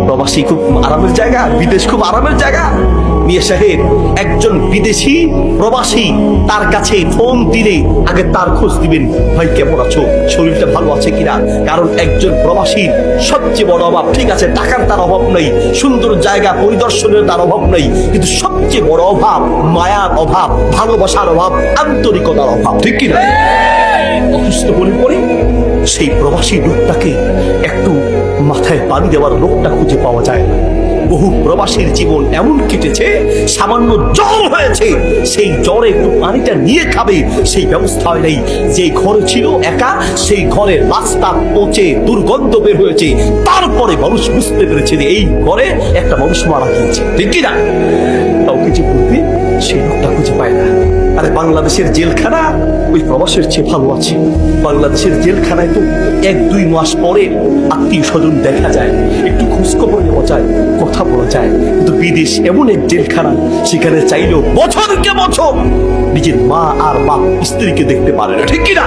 প্রবাসী খুব আরামের জায়গা, বিদেশ খুব আরামের জায়গা। মিয়া সাহেব, একজন বিদেশি প্রবাসী তার কাছে ফোন দিলে আগে তার খোঁজ দিবেন, ভাই কেমন আছো, শরীরটা ভালো আছে কিনা। কারণ একজন প্রবাসীর সবচেয়ে বড় অভাব, ঠিক আছে টাকার তার অভাব নেই, সুন্দর জায়গা পরিদর্শনের তার অভাব নেই, কিন্তু সবচেয়ে বড় অভাব মায়ার অভাব, ভালোবাসার অভাব, আন্তরিকতার অভাব, ঠিক কিনা। অসুস্থ হলে পরে সেই প্রবাসী লোকটাকে একটু মাথায় পানি দেওয়ার লোকটা খুঁজে পাওয়া যায় না। বহু প্রবাসীর জীবন এমন কেটেছে, সামান্য জ্বর হয়েছে, সেই জ্বরে একটু পানিটা নিয়ে খাবে সেই ব্যবস্থা হয় নাই। যে ঘরে ছিল একা, সেই ঘরের রাস্তা পচে দুর্গন্ধ বের হয়েছে। তারপরে মানুষ বুঝতে পেরেছে যে এই ঘরে একটা মানুষ মারা গিয়েছে, ঠিক কিনা। কাউকে যে বলবে সেই লোকটা খুঁজে পায় না। আরে বাংলাদেশের জেলখানা ওই প্রবাসের চেয়ে ভালো আছে। বাংলাদেশের জেলখানায় তো 1-2 মাস পরে আত্মীয় স্বজন দেখা যায়, একটু খোঁজখবর নেওয়া যায়, কথা বলা যায়। কিন্তু বিদেশ এমন এক জেলখানা, সেখানে চাইলেও বছরকে বছর নিজের মা আর বাপ স্ত্রীকে দেখতে পারে না, ঠিক কিনা।